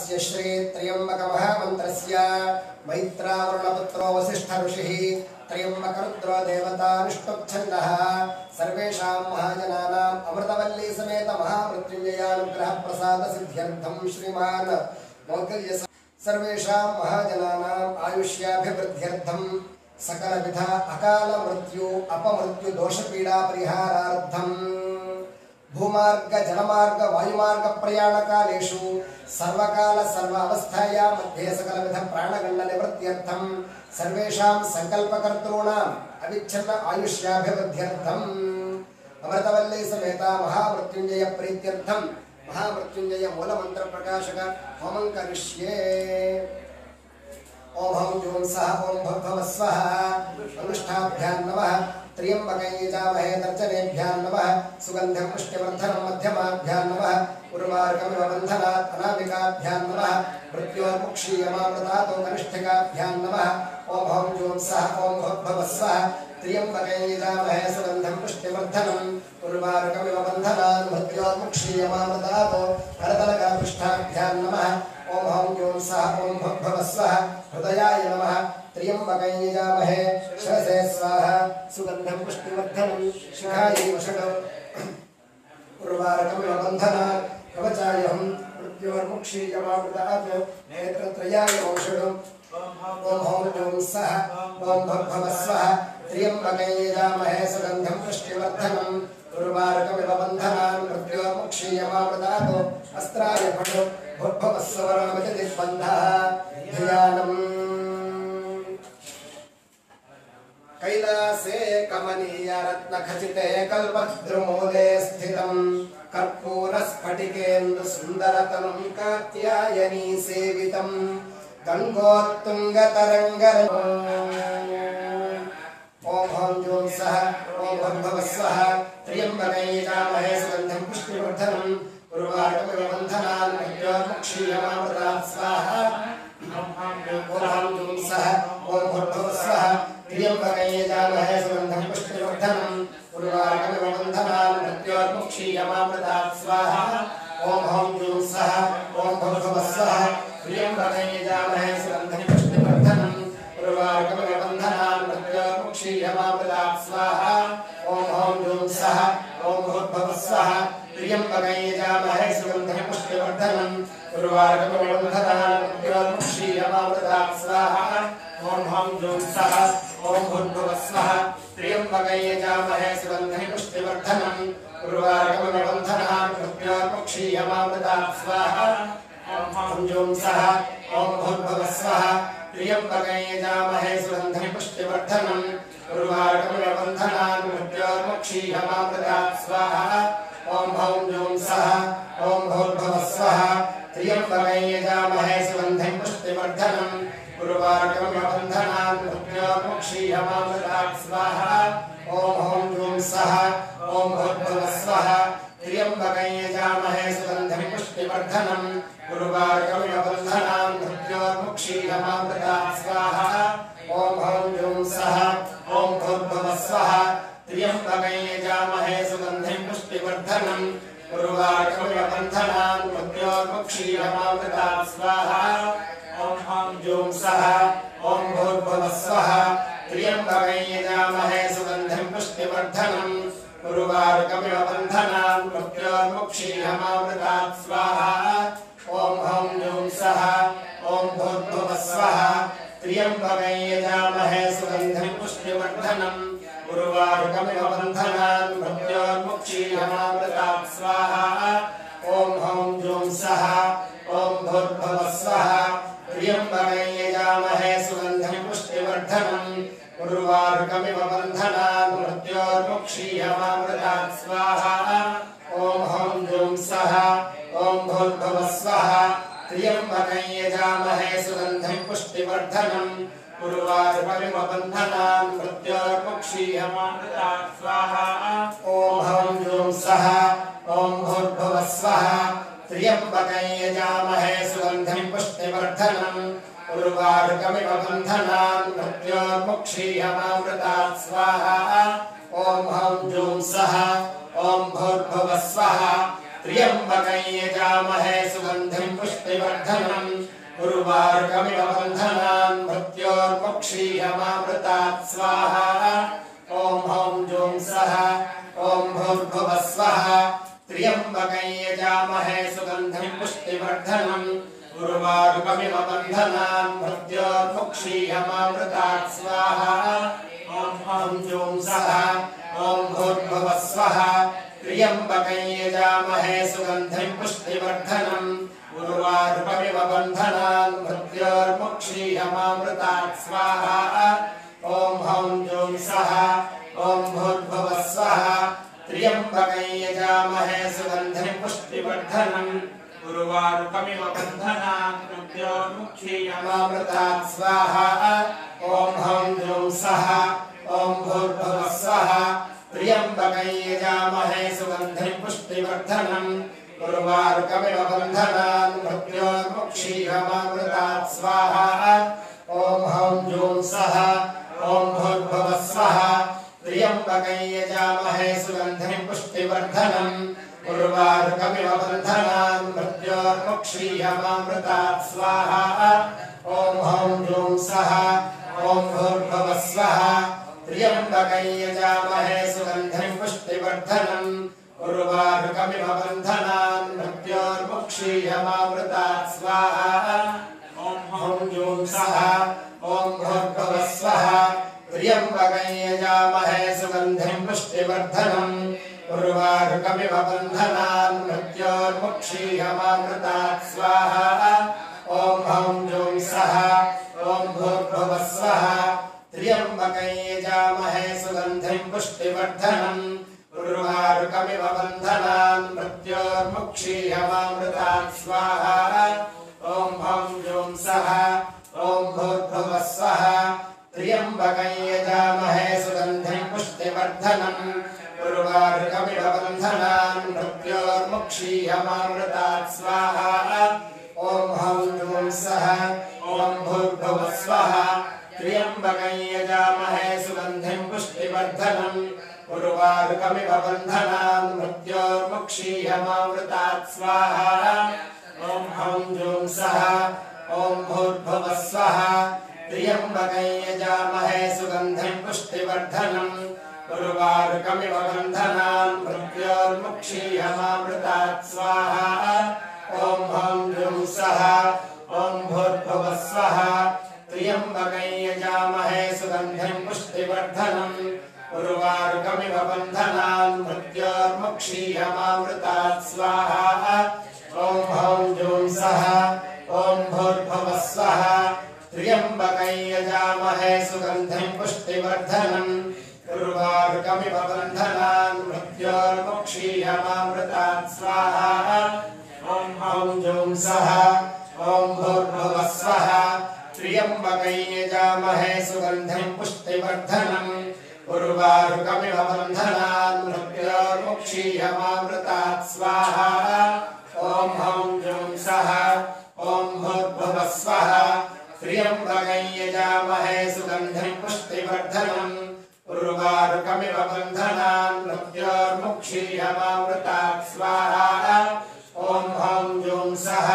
अस्य श्री त्र्यम्बकमहामन्त्रस्य मैत्रावरुणपुत्रो वसिष्ठऋषिः त्र्यम्बकरुद्रो देवता विष्णुच्छन्दः सर्वेषां महाजनानाम् अमृतवल्ली समेत महामृत्युञ्जयानुग्रहप्रसादसिद्ध्यर्थं श्रीमान् मौद्गल्य सर्वेषां महाजनानाम् आयुष्याभिवृद्ध्यर्थं सकलविध अकाल मृत्यु अपमृत्यु दोषपीडा परिहारार्थं भूमार्ग जलमार्ग वायुमार्ग प्रयाण कालेषु सर्वकाल सर्व अवस्थाया मध्ये सकलविध प्राणगण्ड निवृत्त्यर्थं सर्वेषां संकल्पकर्तॄणाम् अविच्छिन्न आयुष्याभिवृद्ध्यर्थं अमृतवल्ली समेत महामृत्युञ्जय प्रीत्यर्थं महामृत्युञ्जय मूलमंत्र प्रकाशक होमं करिष्ये। ओम हं जूं सः ओम भवः स्वः अनुष्ठाभ्यां नमः त्र्यम्बकैजामहे दर्शनेभ्यां नमः सुगन्धिं पुष्टिवर्धनं मध्यमाभ्यां नमः उर्वारुकमिव बन्धनात् अनामिकाभ्यां नमः मृत्योर्मुक्षीयमामृतातो कनिष्ठिकाभ्यां नमः ओम हं जूं सः ओम भवः स्वः त्र्यम्बकैजामहे सुगन्धिं पुष्टिवर्धनं उर्वारुकमिव बन्धनात् मृत्योर्मुक्षीयमामृतातो करतलकापृष्ठाभ्यां नमः ओम हं जूं सः ओम भवः स्वः हृदयाय नमः त्र्यम्बकैजामहे शिरसे स्वाहा सुगन्धं पुष्टिवर्धनं शिखायै वषट् उर्वारुकमिव बन्धनात् कवचायहं मृत्योर्मुक्षीयमामृतात् नेत्रत्रयाय वषट् ओम हं जूं सः ओम भवः स्वः त्र्यम्बकैजामहे सुगन्धं पुष्टिवर्धनं उर्वारुकमिव बन्धनात् मृत्योर्मुक्षीयमामृतात् अस्त्राय फट् भवः स्वरमतिदिग्बन्धः ध्यानम् कैलासे कमनीय रत्नखचिते कल्पद्रुमूले स्थितं कर्पूरस्फटिकेन्दु सुन्दरतनुं कात्यायनी सेवितं ओम हं जूं सः ओम भवः स्वः त्र्यम्बकैजामहे सुगन्धं पुष्टिवर्धनं उर्वारुकमिव बन्धनात् मृत्योर्मुक्षीयमामृतात् स्वाहा ओम हं जूं सः ओम भवः स्वः त्र्यम्बकैजामहे सुगन्धं पुष्टिवर्धनं उर्वारुकमिव बन्धनात् मृत्योर्मुक्षीयमामृतात् स्वाहा ओम हं जूं सः ओम भवः स्वः त्र्यम्बकैजामहे सुगन्धं पुष्टिवर्धनं उर्वारुकमिव बन्धनात् मृत्योर्मुक्षीयमामृतात् स्वाहा ओम हं जूं सः ओम भवः स्वः त्र्यम्बकैजामहे सुगन्धं पुष्टिवर्धनं उर्वारुकमिव बन्धनात् मृत्योर्मुक्षीयमामृतात् स्वाहा ओम हं जूं सः ओम भवः स्वः त्र्यम्बकैजामहे सुगन्धं पुष्टिवर्धनं उर्वारुकमिव बन्धनात् मृत्योर्मुक्षीयमामृतात् स्वाहा ओम हं जूं सः ओम भवः स्वः त्र्यम्बकैजामहे सुगन्धं पुष्टिवर्धनं उर्वारुकमिव बन्धनात् मृत्योर्मुक्षीयमामृतात् स्वाहा ओम हं जूं सः ओम भवः स्वः त्र्यम्बकैजामहे सुगन्धं पुष्टिवर्धनं उर्वारुकमिव बन्धनात् मृत्योर्मुक्षीयमामृतात् स्वाहा ओम हं जूं सः ओम भवः स्वः त्र्यम्बकैजामहे सुगन्धं पुष्टिवर्धनं उर्वारुकमिव बन्धनात् मृत्योर्मुक्षीयमामृतात् स्वाहा ओम हं जूं सः ओम भवः स्वः त्र्यम्बकैजामहे सुगन्धं पुष्टिवर्धनं उर्वारुकमिव बन्धनात् मृत्योर्मुक्षीयमामृतात् स्वाहा ओम हं जूं सः ओम भवः स्वः त्र्यम्बकैजामहे सुगन्धं पुष्टिवर्धनं उर्वारुकमिव बन्धनात् मृत्योर्मुक्षीयमामृतात् स्वाहा ओम हं जूं सः ओम भवः स्वः त्र्यम्बकैजामहे सुगन्धं पुष्टिवर्धनं उर्वारुकमिव बन्धनात् मृत्योर्मुक्षीयमामृतात् स्वाहा ओम हं जूं सः ओम भवः स्वः त्र्यम्बकैजामहे सुगन्धं पुष्टिवर्धनं उर्वारुकमिव बन्धनात् मृत्योर्मुक्षीयमामृतात् स्वाहा ओम हं जूं सः ओम भवः स्वः त्र्यम्बकैजामहे सुगन्धं पुष्टिवर्धनं उर्वारुकमिव बन्धनात् मृत्योर्मुक्षीयमामृतात् स्वाहा ओम हं जूं सः ओम भवः स्वः त्र्यम्बकैजामहे सुगन्धं पुष्टिवर्धनं उर्वारुकमिव बन्धनात् मृत्योर्मुक्षीयमामृतात् स्वाहा ओम हं जूं सः ओम भवः स्वः त्र्यम्बकं यजामहे सुगन्धिं पुष्टिवर्धनम् पुष्टिवर्धनम् उर्वारुकमिव बन्धनान् मृत्योर्मुक्षीयमामृतात् स्वाहा ॐ हौं जूं सः ॐ भूर्भुवः स्वः त्र्यम्बकं यजामहे सुगन्धिं पुष्टिवर्धनम् उर्वारुकमिव बन्धनान् मृत्योर्मुक्षीयमामृतात् स्वाहा ॐ हौं जूं सः ॐ भूर्भुवः स्वः त्र्यम्बकं यजामहे सुगन्धिं पुष्टिवर्धनम् उर्वारुकमिव बन्धनान् मृत्योर्मुक्षीयमामृतात् स्वाहा ॐ हौं जूं सः ॐ भूर्भुवः स्वः त्र्यम्बकं यजामहे सुगन्धिं पुष्टिवर्धनम् उर्वारुकमिव बन्धनान् मृत्योर्मुक्षीयमामृतात् स्वाहा ॐ हौं जूं सः ॐ भूर्भुवः स्वः त्र्यम्बकं यजामहे सुगन्धिं पुष्टिवर्धनम् उर्वारुकमिव बन्धनान् मृत्योर्मुक्षीयमामृतात् स्वाहा ॐ हौं जूं सः ॐ भूर्भुवः स्वः त्र्यम्बकं यजामहे सुगन्धिं पुष्टिवर्धनम् उर्वारुकमिव बन्धनान् मृत्योर्मुक्षीयमामृतात् स्वाहा ॐ हौं जूं सः ॐ भूर्भुवः स्वः त्र्यम्बकं यजामहे सुगन्धिं पुष्टिवर्धनम् उर्वारुकमिव बन्धनान् मृत्योर्मुक्षीयमामृतात् स्वाहा ॐ हौं जूं सः ॐ भूर्भुवः स्वः त्र्यम्बकं यजामहे सुगन्धिं पुष्टिवर्धनम् उर्वारुकमिव बन्धनान् मृत्योर्मुक्षीयमामृतात् स्वाहा ॐ हौं जूं सः ॐ भूर्भुवः स्वः त्र्यम्बकं यजामहे सुगन्धिं पुष्टिवर्धनम् उर्वारुकमिव बन्धनान् मृत्योर्मुक्षीयमामृतात् स्वाहा ॐ हौं जूं सः ॐ भूर्भुवः स्वः त्र्यम्बकं यजामहे सुगन्धिं पुष्टिवर्धनम् उर्वारुकमिव बन्धनान् मृत्योर्मुक्षीयमामृतात् स्वाहा ॐ हौं जूं सः ॐ भूर्भुवः स्वः त्र्यम्बकं यजामहे सुगन्धिं पुष्टिवर्धनम् उर्वारुकमिव बन्धनान् मृत्योर्मुक्षीयमामृतात् स्वाहा ॐ हौं जूं सः ॐ भूर्भुवः स्वः त्र्यम्बकं यजामहे सुगन्धिं पुष्टिवर्धनम् उर्वारुकमिव बन्धनान् मृत्योर्मुक्षीयमामृतात् स्वाहा ॐ हौं जूं सः ॐ भूर्भुवः स्वः त्र्यम्बकं यजामहे सुगन्धिं पुष्टिवर्धनम् उर्वारुकमिव बन्धनान् मृत्योर्मुक्षीयमामृतात् स्वाहा ॐ हौं जूं सः ॐ भूर्भुवः स्वः त्र्यम्बकं यजामहे सुगन्धिं पुष्टिवर्धनम् उर्वारुकमिव बन्धनान् मृत्योर्मुक्षीयमामृतात् स्वाहा ॐ हौं जूं सः ॐ भूर्भुवः स्वः त्र्यम्बकं यजामहे सुगन्धिं पुष्टिवर्धनम् उर्वारुकमिव बन्धनान् मृत्योर्मुक्षीयमामृतात् स्वाहा ॐ हौं जूं सः ॐ भूर्भुवः स्वः त्र्यम्बकं यजामहे सुगन्धिं पुष्टिवर्धनम् उर्वारुकमिव बन्धनान् मृत्योर्मुक्षीयमामृतात् स्वाहा ॐ हौं जूं सः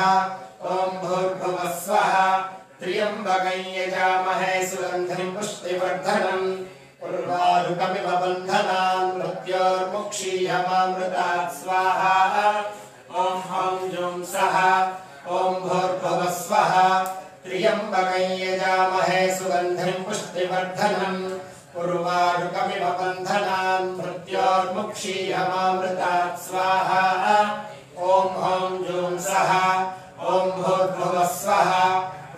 ॐ भूर्भुवः स्वः त्र्यम्बकं यजामहे सुगन्धिं पुष्टिवर्धनम् उर्वारुकमिव बन्धनान् मृत्योर्मुक्षीयमामृतात् स्वाहा ॐ हौं जूं सः ॐ भूर्भुवः स्वः त्र्यम्बकं यजामहे सुगन्धिं पुष्टिवर्धनम् उर्वारुकमिव बन्धनान् मृत्योर्मुक्षीयमामृतात् स्वाहा ॐ हौं जूं सः ॐ भूर्भुवः स्वः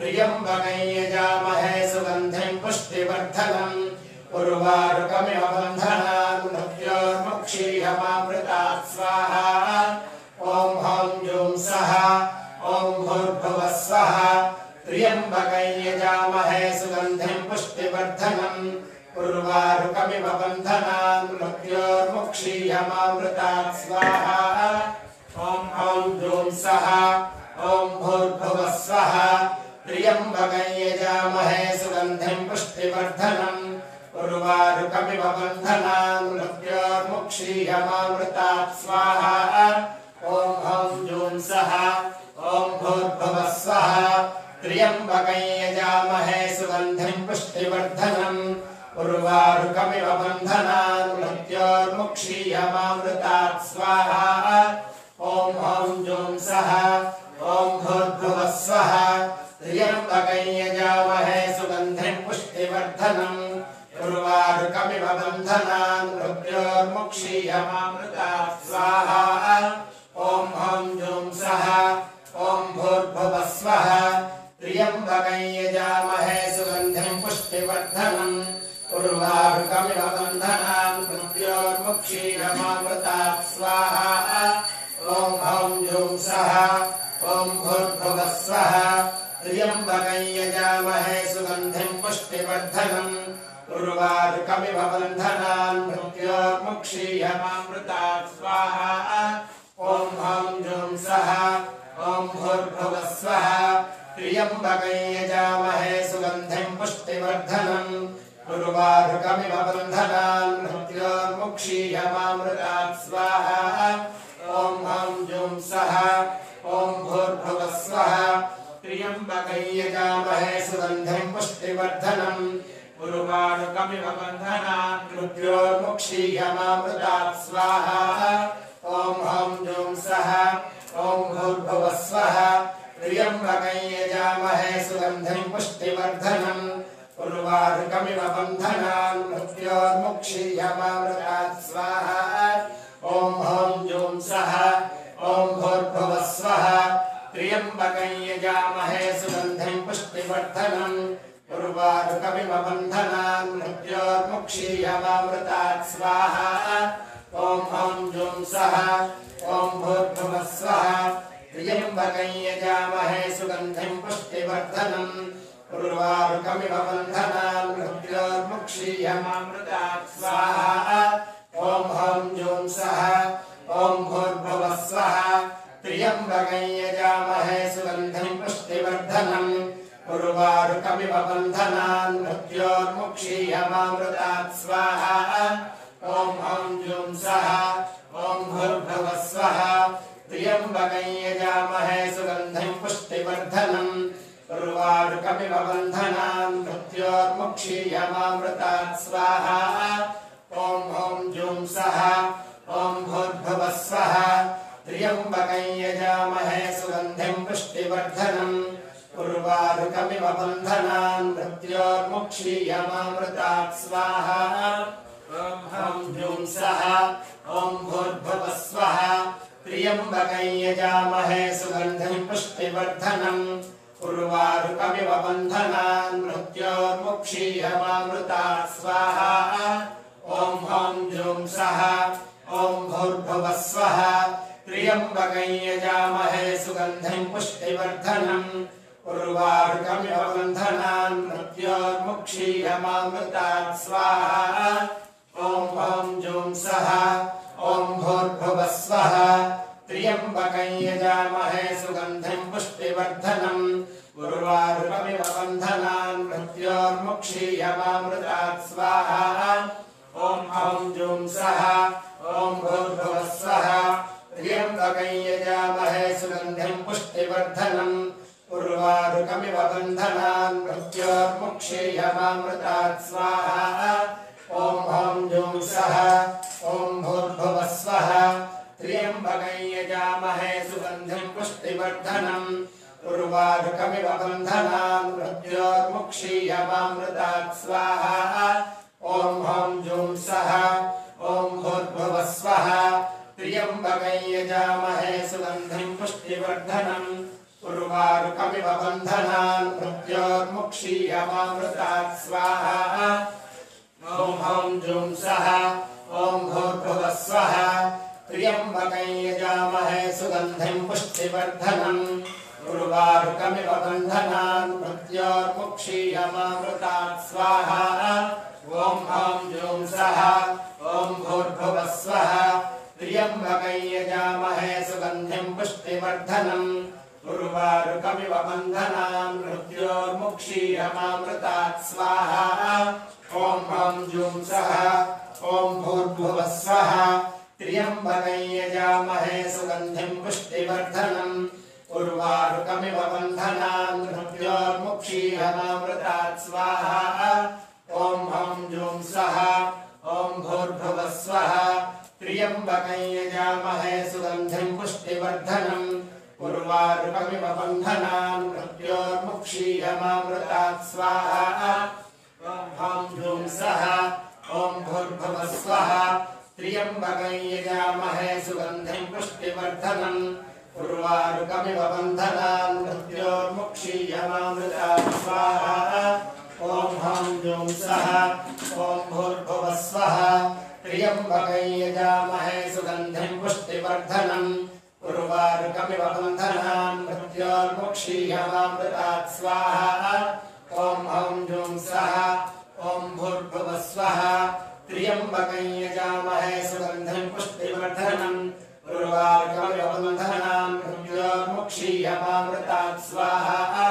त्र्यम्बकं यजामहे सुगन्धिं पुष्टिवर्धनम् उर्वारुकमिव बन्धनान् मृत्योर्मुक्षीयमामृतात् स्वाहा ॐ हौं जूं सः ॐ भूर्भुवः स्वः त्र्यम्बकं यजामहे सुगन्धिं पुष्टिवर्धनम् उर्वारुकमिव बन्धनान् मृत्योर्मुक्षीयमामृतात् स्वाहा ॐ हौं जूं सः ॐ भूर्भुवः स्वः त्र्यम्बकं यजामहे सुगन्धिं पुष्टिवर्धनम् उर्वारुकमिव बन्धनान् मृत्योर्मुक्षीयमामृतात् स्वाहा ॐ हौं जूं सः ॐ भूर्भुवः स्वः त्र्यम्बकं यजामहे सुगन्धिं पुष्टिवर्धनम् उर्वारुकमिव बन्धनान् मृत्योर्मुक्षीयमामृतात् स्वाहा ॐ हं जुं सः ॐ भूर्भुवः स्वः त्र्यम्बकं यजामहे सुगन्धिं पुष्टिवर्धनम् उर्वारुकमिव बन्धनान् मृत्योर्मुक्षीयमामृतात् स्वाहा ॐ हं जुं सः ॐ भूर्भुवः स्वः त्र्यम्बकं यजामहे सुगन्धिं पुष्टिवर्धनम् उर्वारुकमिव बन्धनान् मृत्योर्मुक्षीयमामृतात् स्वाहा ॐ हं जुं सः ॐ भूर्भुवः स्वः त्र्यम्बकं यजामहे सुगन्धिं पुष्टिवर्धनम् उर्वारुकमिव बन्धनान् मृत्योर्मुक्षीयमामृतात् स्वाहा ॐ हं जुं सः ॐ भूर्भुवः स्वः त्र्यम्बकं यजामहे सुगन्धिं पुष्टिवर्धनम् उर्वारुकमिव बन्धनान् मृत्योर्मुक्षीयमामृतात् स्वाहा ॐ हं जुं सः ॐ भूर्भुवः स्वः त्र्यम्बकं यजामहे सुगन्धिं पुष्टिवर्धनम् उर्वारुकमिव बन्धनान् मृत्योर्मुक्षीयमामृतात् स्वाहा ॐ हं जुं सः ॐ भूर्भुवः स्वः त्र्यम्बकं यजामहे सुगन्धिं पुष्टिवर्धनम् उर्वारुकमिव बन्धनान् मृत्योर्मुक्षीयमामृतात् स्वाहा ॐ हं जुं सः ॐ भूर्भुवः स्वः त्र्यम्बकं यजामहे सुगन्धिं पुष्टिवर्धनम् उर्वारुकमिव बन्धनान् मृत्योर्मुक्षीयमामृतात् स्वाहा ॐ हं जुं सः ॐ भूर्भुवः स्वः त्र्यम्बकं यजामहे सुगन्धिं पुष्टिवर्धनम् उर्वारुकमिव बन्धनान् मृत्योर्मुक्षीयमामृतात् स्वाहा ॐ हं जुं सः ॐ भूर्भुवः स्वः त्र्यम्बकं यजामहे सुगन्धिं पुष्टिवर्धनम् उर्वारुकमिव बन्धनान् मृत्योर्मुक्षीयमामृतात् स्वाहा ॐ हं जुं सः ॐ भूर्भुवः स्वः त्र्यम्बकं यजामहे सुगन्धिं पुष्टिवर्धनम् उर्वारुकमिव बन्धनान् मृत्योर्मुक्षीयमामृतात् स्वाहा ॐ हं जुं सः ॐ भूर्भुवः स्वः त्र्यम्बकं यजामहे सुगन्धिं पुष्टिवर्धनम् उर्वारुकमिव बन्धनान् मृत्योर्मुक्षीयमामृतात् स्वाहा ॐ हं जुं सः ॐ भूर्भुवः स्वः त्र्यम्बकं यजामहे सुगन्धिं पुष्टिवर्धनम् उर्वारुकमिव बन्धनान् मृत्योर्मुक्षीयमामृतात् स्वाहा ॐ हं जुं सः ॐ भूर्भुवः स्वः त्र्यम्बकं यजामहे सुगन्धिं पुष्टिवर्धनम् उर्वारुकमिव बन्धनान् मृत्योर्मुक्षीयमामृतात् स्वाहा ॐ हं जुं सः ॐ भूर्भुवः स्वः त्र्यम्बकं यजामहे सुगन्धिं पुष्टिवर्धनम् उर्वारुकमिव बन्धनान् मृत्योर्मुक्षीयमामृतात् स्वाहा ॐ हं जुं सः ॐ भूर्भुवः स्वः त्र्यम्बकं यजामहे सुगन्धिं पुष्टिवर्धनम् उर्वारुकमिव बन्धनान् मृत्योर्मुक्षीयमामृतात् स्वाहा ॐ हं जुं सः ॐ भूर्भुवः स्वः त्र्यम्बकं यजामहे सुगन्धिं पुष्टिवर्धनम् उर्वारुकमिव बन्धनान् मृत्योर्मुक्षीयमामृतात् स्वाहा ॐ हं जुं सः ॐ भूर्भुवः स्वः त्र्यम्बकं यजामहे सुगन्धिं पुष्टिवर्धनम् उर्वारुकमिव बन्धनान् मृत्योर्मुक्षीयमामृतात् स्वाहा ॐ हं जुं सः ॐ भूर्भुवः स्वः त्र्यम्बकं यजामहे सुगन्धिं पुष्टिवर्धनम् उर्वारुकमिव बन्धनान् मृत्योर्मुक्षीयमामृतात् स्वाहा ॐ हं जुं सः ॐ भूर्भुवः स्वः त्र्यम्बकं यजामहे सुगन्धिं पुष्टिवर्धनम् उर्वारुकमिव बन्धनान् मृत्योर्मुक्षीयमामृतात् स्वाहा ॐ हं जुं सः ॐ भूर्भुवः स्वः त्र्यम्बकं यजामहे सुगन्धिं पुष्टिवर्धनम् उर्वारुकमिव बन्धनान् मृत्योर्मुक्षीयमामृतात् स्वाहा ॐ हं जुं सः ॐ भूर्भुवः स्वः त्र्यम्बकं यजामहे सुगन्धिं पुष्टिवर्धनम् उर्वारुकमिव बन्धनान् मृत्योर्मुक्षीयमामृतात् स्वाहा ॐ हं जुं सः ॐ भूर्भुवः स्वः त्र्यम्बकं यजामहे सुगन्धिं पुष्टिवर्धनम् उर्वारुकमिव बन्धनान् मृत्योर्मुक्षीयमामृतात् स्वाहा ॐ हं जुं सः ॐ भूर्भुवः स्वः त्र्यम्बकं यजामहे सुगन्धिं पुष्टिवर्धनम् उर्वारुकमिव बन्धनान् मृत्योर्मुक्षीयमामृतात् स्वाहा ॐ हं जुं सः ॐ भूर्भुवः स्वः त्र्यम्बकं यजामहे सुगन्धिं पुष्टिवर्धनम् उर्वारुकमिव बन्धनान् मृत्योर्मुक्षीयमामृतात् स्वाहा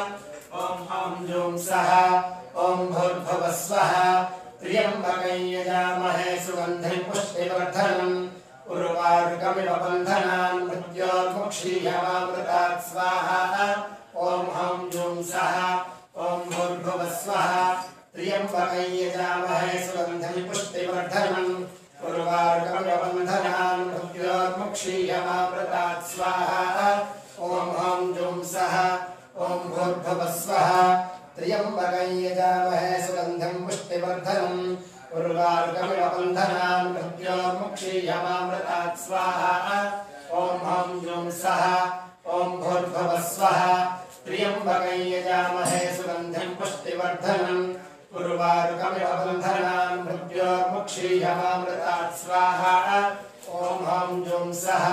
ॐ हं जुं सः ॐ भूर्भुवः स्वः त्र्यम्बकं यजामहे सुगन्धिं पुष्टिवर्धनम् उर्वारुकमिव बन्धनान् मृत्योर्मुक्षीयमामृतात् स्वाहा ॐ हं जुं सः ॐ भूर्भुवः स्वः त्र्यम्बकं यजामहे सुगन्धिं पुष्टिवर्धनम् उर्वारुकमिव बन्धनान् मृत्योर्मुक्षीयमामृतात् स्वाहा ॐ हं जुं सः ॐ भूर्भुवः स्वः त्र्यम्बकं यजामहे सुगन्धिं पुष्टिवर्धनम् उर्वारुकमिव बन्धनान् मृत्योर्मुक्षीयमामृतात् स्वाहा ॐ हं जुं सः ॐ भूर्भुवः स्वः त्र्यम्बकं यजामहे सुगन्धिं पुष्टिवर्धनम् उर्वारुकमिव बन्धनान् मृत्योर्मुक्षीयमामृतात् स्वाहा ॐ हं जुं सः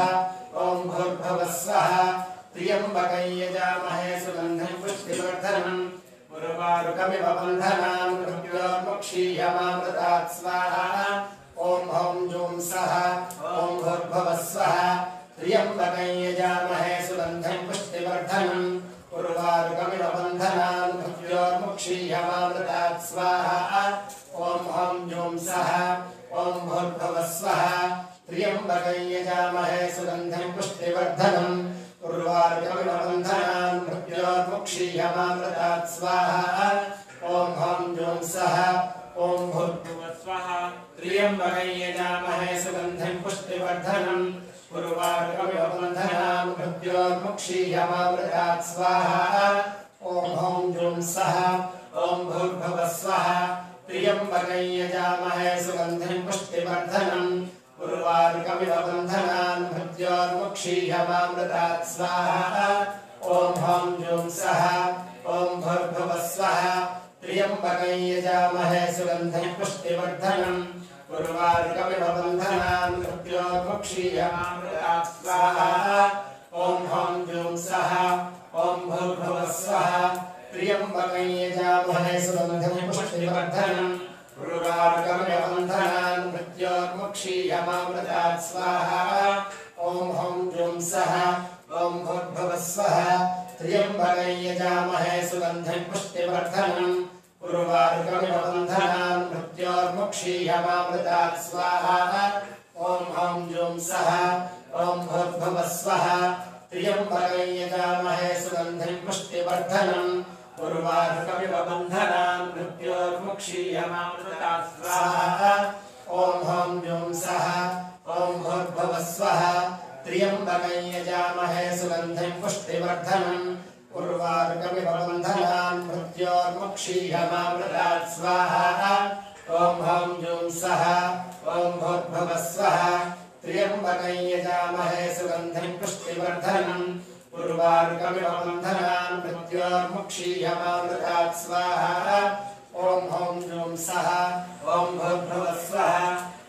ॐ भूर्भुवः स्वः त्र्यम्बकं यजामहे सुगन्धिं पुष्टिवर्धनम् उर्वारुकमिव बन्धनान् मृत्योर्मुक्षीयमामृतात् स्वाहा ॐ हं जुं सः ॐ भूर्भुवः स्वः त्र्यम्बकं यजामहे सुगन्धिं पुष्टिवर्धनम् उर्वारुकमिव बन्धनान् मृत्योर्मुक्षीयमामृतात् स्वाहा ॐ हं जुं सः ॐ भूर्भुवः स्वः त्र्यम्बकं यजामहे सुगन्धिं पुष्टिवर्धनम् उर्वारुकमिव बन्धनान् मृत्योर्मुक्षीयमामृतात् स्वाहा ॐ हं जुं सः ॐ भूर्भुवः स्वः त्र्यम्बकं यजामहे सुगन्धिं पुष्टिवर्धनम् उर्वारुकमिव बन्धनान् मृत्योर्मुक्षीयमामृतात् स्वाहा ॐ हं जुं सः ॐ भूर्भुवः स्वः त्र्यम्बकं यजामहे सुगन्धिं पुष्टिवर्धनम् उर्वारुकमिव बन्धनान् मृत्योर्मुक्षीयमामृतात् स्वाहा ॐ हं जुं सः ॐ भूर्भुवः स्वः त्र्यम्बकं यजामहे सुगन्धिं पुष्टिवर्धनम् उर्वारुकमिव बन्धनान् मृत्योर्मुक्षीयमामृतात् स्वाहा ॐ हं जुं सः ॐ भूर्भुवः स्वः त्र्यम्बकं यजामहे सुगन्धिं पुष्टिवर्धनम् उर्वारुकमिव बन्धनान् मृत्योर्मुक्षीयमामृतात् स्वाहा ॐ हं जुं सः ॐ भूर्भुवः स्वः त्र्यम्बकं यजामहे सुगन्धिं पुष्टिवर्धनम् उर्वारुकमिव बन्धनान् मृत्योर्मुक्षीयमामृतात् स्वाहा ॐ हं जुं सः ॐ भूर्भुवः स्वः त्र्यम्बकं यजामहे सुगन्धिं पुष्टिवर्धनम् उर्वारुकमिव बन्धनान् मृत्योर्मुक्षीयमामृतात् स्वाहा ॐ हं जुं सः ॐ भूर्भुवः स्वः त्र्यम्बकं यजामहे सुगन्धिं पुष्टिवर्धनम् उर्वारुकमिव बन्धनान् मृत्योर्मुक्षीयमामृतात् स्वाहा ॐ हं जुं सः ॐ भूर्भुवः स्वः त्र्यम्बकं यजामहे सुगन्धिं पुष्टिवर्धनम् उर्वारुकमिव बन्धनान् मृत्योर्मुक्षीयमामृतात् स्वाहा ॐ हं जुं सः ॐ भूर्भुवः स्वः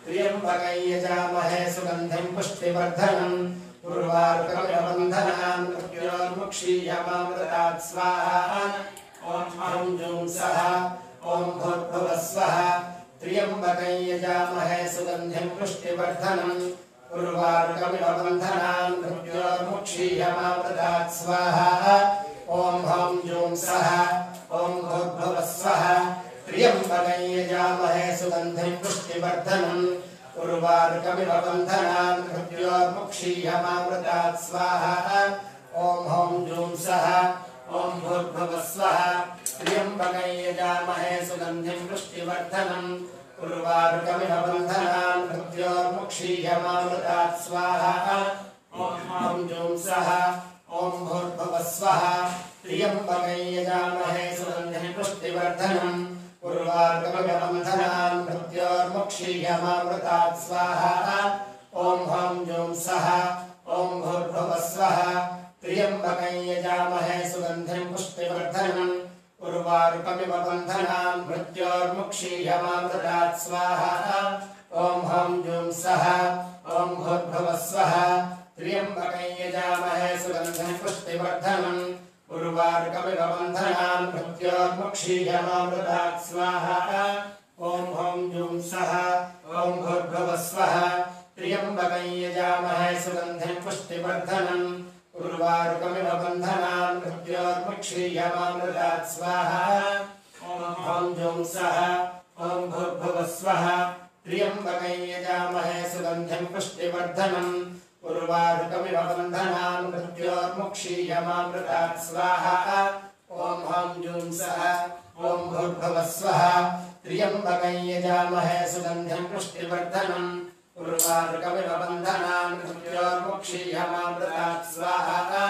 त्र्यम्बकं यजामहे सुगन्धिं पुष्टिवर्धनम् उर्वारुकमिव बन्धनान् मृत्योर्मुक्षीयमामृतात् स्वाहा ॐ हं जुं सः ॐ भूर्भुवः स्वः त्र्यम्बकं यजामहे सुगन्धिं पुष्टिवर्धनम् उर्वारुकमिव बन्धनान् मृत्योर्मुक्षीयमामृतात् स्वाहा ॐ हं जुं सः ॐ भूर्भुवः स्वः त्र्यम्बकं यजामहे सुगन्धिं पुष्टिवर्धनम् उर्वारुकमिव बन्धनान् मृत्योर्मुक्षीयमामृतात् स्वाहा ॐ ॐ हं जूं सः ॐ भूर्भुवस्वः त्र्यम्बकं यजामहे सुगन्धिं पुष्टिवर्धनम् उर्वारुकमिव बन्धनान् मृत्योर्मुक्षीयमामृतात् स्वाहा ॐ हं जूं सः ॐ भूर्भुवस्वः त्र्यम्बकं यजामहे सुगन्धिं पुष्टिवर्धनम् उर्वारुकमिव बन्धनान् मृत्योर्मुक्षीयमामृतात् स्वाहा ॐ हं जूं सः ॐ भूर्भुवस्वः त्र्यम्बकं यजामहे सुगन्धिं पुष्टिवर्धनम् उर्वारुकमिव बन्धनान् मृत्योर्मुक्षीयमामृतात् स्वाहा ॐ हं जूं सः ॐ भूर्भुवस्वः त्र्यम्बकं यजामहे सुगन्धिं पुष्टिवर्धनम् उर्वारुकमिव बन्धनान् मृत्योर्मुक्षीयमामृतात् स्वाहा ॐ हं जूं सः ॐ भूर्भुवस्वः त्र्यम्बकं यजामहे सुगन्धिं पुष्टिवर्धनम् उर्वारुकमिव बन्धनान् मृत्योर्मुक्षीयमामृतात् स्वाहा ॐ हं जूं सः ॐ भूर्भुवस्वः त्र्यम्बकं यजामहे सुगन्धिं पुष्टिवर्धनम् उर्वारुकमिव बन्धनान् मृत्योर्मुक्षीयमामृतात् स्वाहा ॐ हं जूं सः ॐ भूर्भुवस्वः त्र्यम्बकं यजामहे सुगन्धिं पुष्टिवर्धनम् उर्वारुकमिव बन्धनान् मृत्योर्मुक्षीयमामृतात् स्वाहा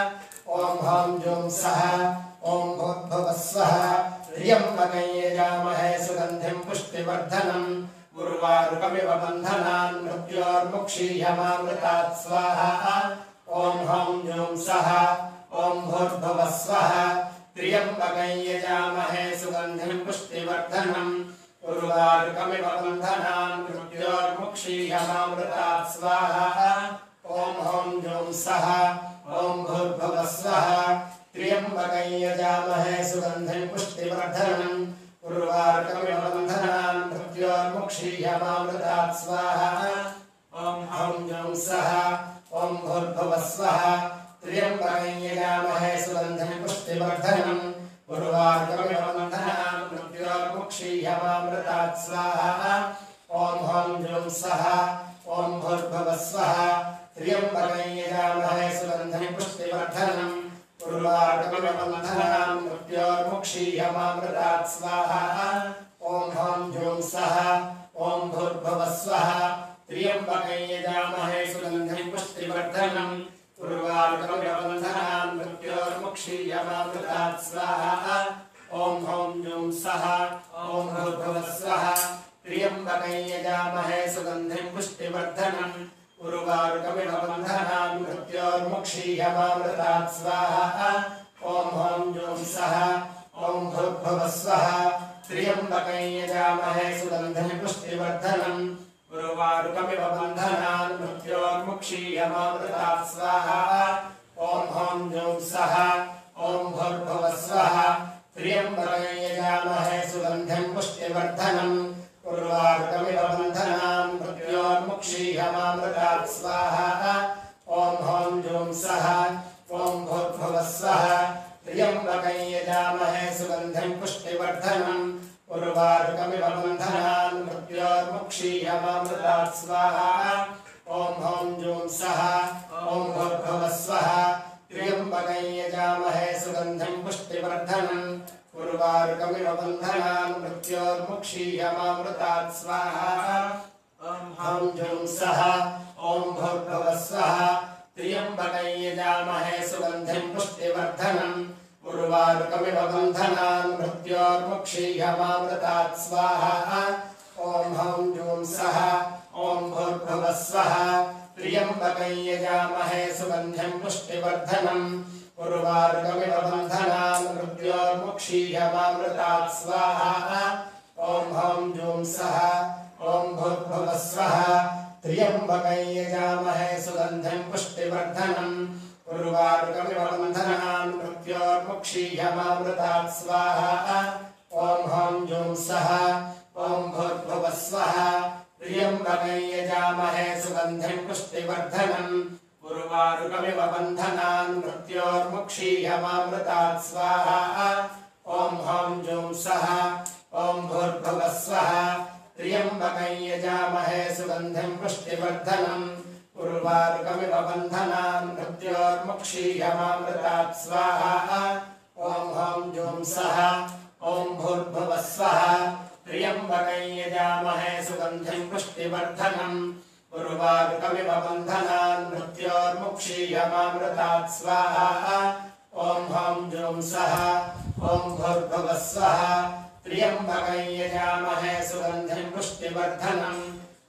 ॐ हं जूं सः ॐ भूर्भुवस्वः त्र्यम्बकं यजामहे सुगन्धिं पुष्टिवर्धनम् उर्वारुकमिव बन्धनान् मृत्योर्मुक्षीयमामृतात् स्वाहा ॐ हं जूं सः ॐ भूर्भुवस्वः त्र्यम्बकं यजामहे सुगन्धिं पुष्टिवर्धनम् उर्वारुकमिव बन्धनान् मृत्योर्मुक्षीयमामृतात् स्वाहा ॐ हं जूं सः ॐ भूर्भुवस्वः त्र्यम्बकं यजामहे सुगन्धिं पुष्टिवर्धनम् उर्वारुकमिव बन्धनान् मृत्योर्मुक्षीयमामृतात् स्वाहा ॐ हं जूं सः ॐ भूर्भुवस्वः त्र्यम्बकं यजामहे सुगन्धिं पुष्टिवर्धनम् उर्वारुकमिव बन्धनान् मृत्योर्मुक्षीयमामृतात् स्वाहा ॐ हं जूं सः ॐ भूर्भुवस्वः त्र्यम्बकं यजामहे सुगन्धिं पुष्टिवर्धनम् उर्वारुकमिव बन्धनान् मृत्योर्मुक्षीयमामृतात् स्वाहा ॐ हं जूं सः ॐ भूर्भुवस्वः त्र्यम्बकं यजामहे सुगन्धिं पुष्टिवर्धनम् उर्वारुकमिव बन्धनान् मृत्योर्मुक्षीयमामृतात् स्वाहा ॐ हं जूं सः ॐ भूर्भुवस्वः त्र्यम्बकं यजामहे सुगन्धिं पुष्टिवर्धनम् उर्वारुकमिव बन्धनान् मृत्योर्मुक्षीयमामृतात् स्वाहा ॐ हं जूं सः ॐ भूर्भुवस्वः त्र्यम्बकं यजामहे सुगन्धिं पुष्टिवर्धनम् उर्वारुकमिव बन्धनान् मृत्योर्मुक्षीयमामृतात् स्वाहा ॐ हं जूं सः ॐ भूर्भुवस्वः त्र्यम्बकं यजामहे सुगन्धिं पुष्टिवर्धनम् उर्वारुकमिव बन्धनान् मृत्योर्मुक्षीयमामृतात् स्वाहा ॐ हं जूं सः ॐ भूर्भुवस्वः त्र्यम्बकं यजामहे सुगन्धिं पुष्टिवर्धनम् उर्वारुकमिव बन्धनान् मृत्योर्मुक्षीयमामृतात् स्वाहा ॐ हं जूं सः ॐ भूर्भुवस्वः त्र्यम्बकं यजामहे सुगन्धिं पुष्टिवर्धनम् उर्वारुकमिव बन्धनान् मृत्योर्मुक्षीयमामृतात् स्वाहा ॐ हं जूं सः ॐ भूर्भुवस्वः त्र्यम्बकं यजामहे सुगन्धिं पुष्टिवर्धनम् उर्वारुकमिव बन्धनान् मृत्योर्मुक्षीयमामृतात् स्वाहा ॐ हं जूं सः ॐ भूर्भुवस्वः त्र्यम्बकं यजामहे सुगन्धिं पुष्टिवर्धनम् उर्वारुकमिव बन्धनान् मृत्योर्मुक्षीयमामृतात् स्वाहा ॐ हं जूं सः ॐ भूर्भुवस्वः त्र्यम्बकं यजामहे सुगन्धिं पुष्टिवर्धनम् उर्वारुकमिव बन्धनान् मृत्योर्मुक्षीयमामृतात् स्वाहा ॐ हं जूं सः ॐ भूर्भुवस्वः त्र्यम्बकं यजामहे सुगन्धिं पुष्टिवर्धनम् उर्वारुकमिव बन्धनान् मृत्योर्मुक्षीयमामृतात् स्वाहा ॐ हं जूं सः ॐ भूर्भुवस्वः त्र्यम्बकं यजामहे सुगन्धिं पुष्टिवर्धनम् उर्वारुकमिव बन्धनान् मृत्योर्मुक्षीयमामृतात् स्वाहा ॐ हं जुं सः ॐ भूर्भुवः स्वः त्र्यम्बकं यजामहे सुगन्धिं पुष्टिवर्धनम् उर्वारुकमिव बन्धनान् मृत्योर्मुक्षीयमामृतात् स्वाहा ॐ हं जुं सः ॐ भूर्भुवः स्वः त्र्यम्बकं यजामहे सुगन्धिं पुष्टिवर्धनम्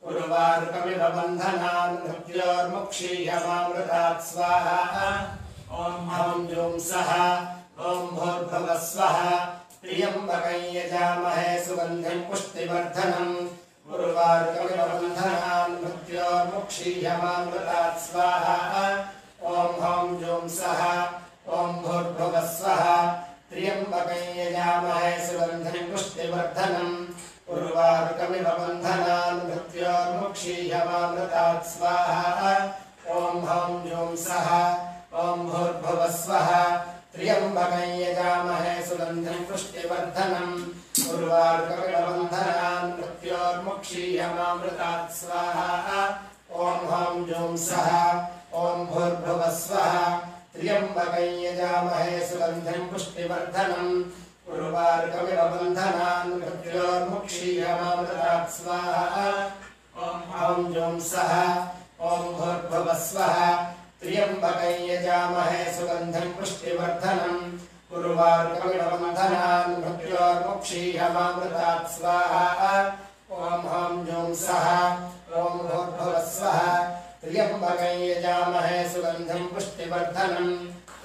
उर्वारुकमिव बन्धनान् मृत्योर्मुक्षीयमामृतात् स्वाहा ॐ हं जुं सः ॐ भूर्भुवः स्वः त्र्यम्बकं यजामहे सुगन्धिं पुष्टिवर्धनम् उर्वारुकमिव बन्धनान् मृत्योर्मुक्षीयमामृतात् स्वाहा ॐ हं जुं सः ॐ भूर्भुवः स्वः त्र्यम्बकं यजामहे सुगन्धिं पुष्टिवर्धनम् उर्वारुकमिव बन्धनान् मृत्योर्मुक्षीयमामृतात् स्वाहा ॐ हं जुं सः ॐ भूर्भुवः स्वः त्र्यम्बकं यजामहे सुगन्धिं पुष्टिवर्धनम् उर्वारुकमिव बन्धनान् मृत्योर्मुक्षीयमामृतात् स्वाहा ॐ हं जुं सः ॐ भूर्भुवः स्वः त्र्यम्बकं यजामहे सुगन्धिं पुष्टिवर्धनम् उर्वारुकमिव बन्धनान् मृत्योर्मुक्षीयमामृतात् स्वाहा ॐ हं जुं सः ॐ भूर्भुवः स्वः त्र्यम्बकं यजामहे सुगन्धिं पुष्टिवर्धनम् उर्वारुकमिव बन्धनान् मृत्योर्मुक्षीयमामृतात् स्वाहा ॐ हं जुं सः ॐ भूर्भुवः स्वः त्र्यम्बकं यजामहे सुगन्धिं पुष्टिवर्धनम्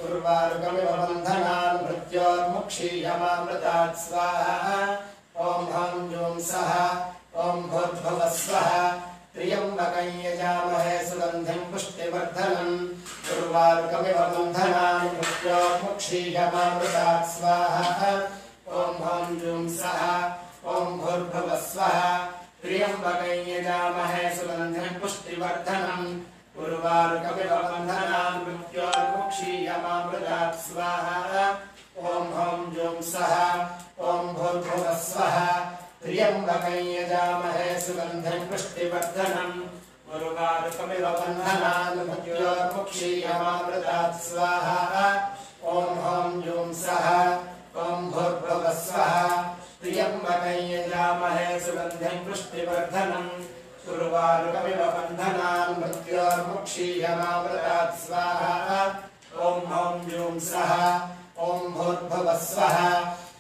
उर्वारुकमिव बन्धनान् मृत्योर्मुक्षीयमामृतात् स्वाहा ॐ हं जुं सः ॐ भूर्भुवः स्वः त्र्यम्बकं यजामहे सुगन्धिं पुष्टिवर्धनम् उर्वारुकमिव बन्धनान् मृत्योर्मुक्षीयमामृतात् स्वाहा ॐ हं जुं सः ॐ भूर्भुवः स्वः त्र्यम्बकं यजामहे सुगन्धिं पुष्टिवर्धनम् उर्वारुकमिव बन्धनान् मृत्योर्मुक्षीयमामृतात् स्वाहा ॐ हं जुं सः ॐ भूर्भुवः स्वः त्र्यम्बकं यजामहे सुगन्धिं पुष्टिवर्धनम् उर्वारुकमिव बन्धनान् मृत्योर्मुक्षीयमामृतात् स्वाहा ॐ हं जुं सः ॐ भूर्भुवः स्वः त्र्यम्बकं यजामहे सुगन्धिं पुष्टिवर्धनम् उर्वारुकमिव बन्धनान् मृत्योर्मुक्षीयमामृतात् स्वाहा ॐ हं जुं सः ॐ भूर्भुवः स्वः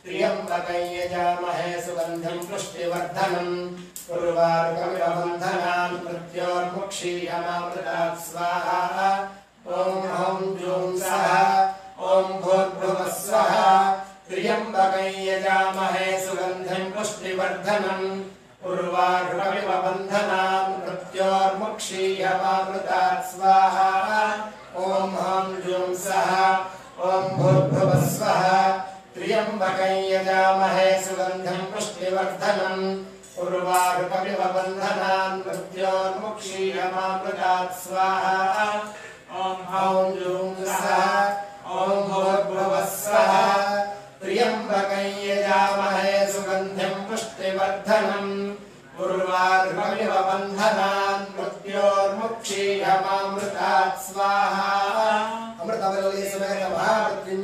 त्र्यम्बकं यजामहे सुगन्धिं पुष्टिवर्धनम् उर्वारुकमिव बन्धनान् मृत्योर्मुक्षीयमामृतात् स्वाहा ॐ हं जुं सः ॐ भूर्भुवः स्वः त्र्यम्बकं यजामहे सुगन्धिं पुष्टिवर्धनम् उर्वारुकमिव बन्धनान् मृत्योर्मुक्षीयमामृतात् स्वाहा ॐ हं जुं सः ॐ भूर्भुवः स्वः त्र्यम्बकं यजामहे सुगन्धिं पुष्टिवर्धनम् उर्वारुकमिव बन्धनान् मृत्योर्मुक्षीयमामृतात् स्वाहा ॐ हं जुं सः ॐ भूर्भुवः स्वः त्र्यम्बकं यजामहे सुगन्धिं पुष्टिवर्धनम् उर्वारुकमिव बन्धनान् मृत्योर्मुक्षीयमामृतात् स्वाहा अमृतवल्ली समेत महामृत्युञ्जय